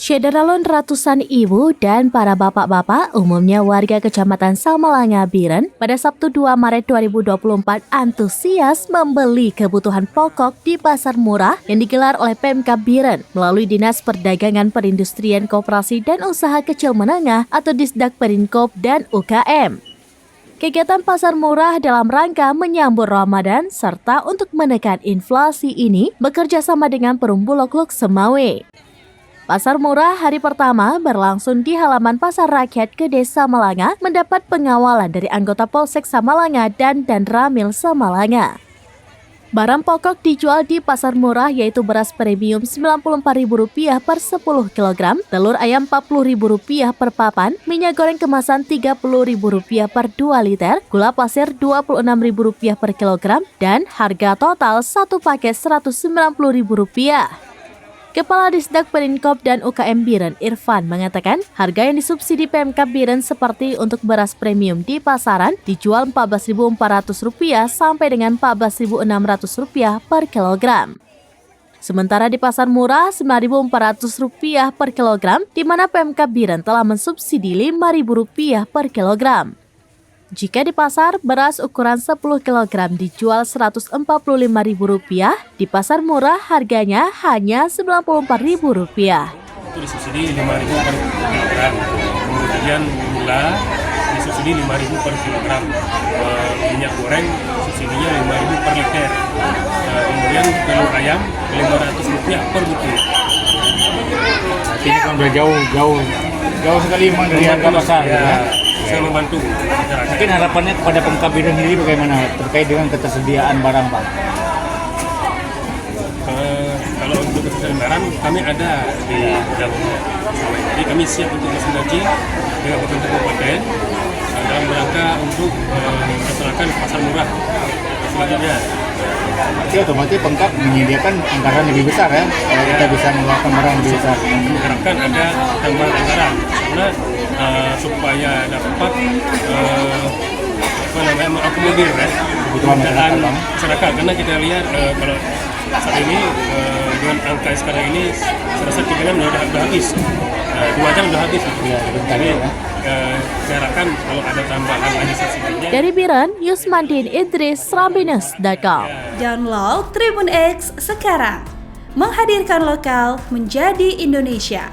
Syederalun ratusan ibu dan para bapak-bapak, umumnya warga Kecamatan Samalanga, Biren, pada Sabtu 2 Maret 2024 antusias membeli kebutuhan pokok di pasar murah yang digelar oleh Pemkab Biren melalui Dinas Perdagangan Perindustrian Koperasi dan Usaha Kecil Menengah atau Disdak Perinkop dan UKM. Kegiatan pasar murah dalam rangka menyambut Ramadan serta untuk menekan inflasi ini bekerja sama dengan Perum Bulog Semawe. Pasar murah hari pertama berlangsung di halaman Pasar Rakyat ke Desa Malanga mendapat pengawalan dari anggota Polsek Samalanga dan Ramil Samalanga. Barang pokok dijual di pasar murah yaitu beras premium Rp94.000 per 10 kg, telur ayam Rp40.000 per papan, minyak goreng kemasan Rp30.000 per 2 liter, gula pasir Rp26.000 per kilogram, dan harga total satu paket Rp190.000. Kepala Disdak Perinkop dan UKM Biren, Irfan, mengatakan harga yang disubsidi Pemkab Biren seperti untuk beras premium di pasaran dijual Rp14.400 sampai dengan Rp14.600 per kilogram. Sementara di pasar murah Rp9.400 per kilogram, di mana Pemkab Biren telah mensubsidi Rp5.000 per kilogram. Jika di pasar, beras ukuran 10 kg dijual Rp145.000, di pasar murah harganya hanya Rp94.000. Itu disubsidi Rp5.000 per kilogram. Kemudian gula disubsidi Rp5.000 per kilogram. Minyak goreng subsidinya Rp5.000 per liter. Kemudian telur ayam Rp500 per butir. Ini kan udah jauh sekali memang dari harga pasar. Ya. Saya membantu masyarakat. Mungkin harapannya kepada Pemkab Biren sendiri bagaimana terkait dengan ketersediaan barang, Pak? Kalau untuk ketersediaan barang, kami ada di dalamnya. Jadi kami siap untuk bersinergi dengan pemerintah kabupaten dalam rangka untuk melaksanakan pasar murah selanjutnya. Berarti otomatis Pemkab menyediakan anggaran lebih besar ya, kita bisa melakukan barang lebih besar. Kami harapkan ada tambahan anggaran karena supaya dapat mengakomodir kebutuhan masyarakat. Karena kita lihat kalau saat ini dengan angka sekarang ini serasa kiriman sudah habis, 2 jam sudah habis. Jadi saya harapkan kalau ada tambahan administrasinya. Dari Biren, Yusmandin Idris, Rambinus.com. Download Tribun X sekarang, menghadirkan lokal menjadi Indonesia.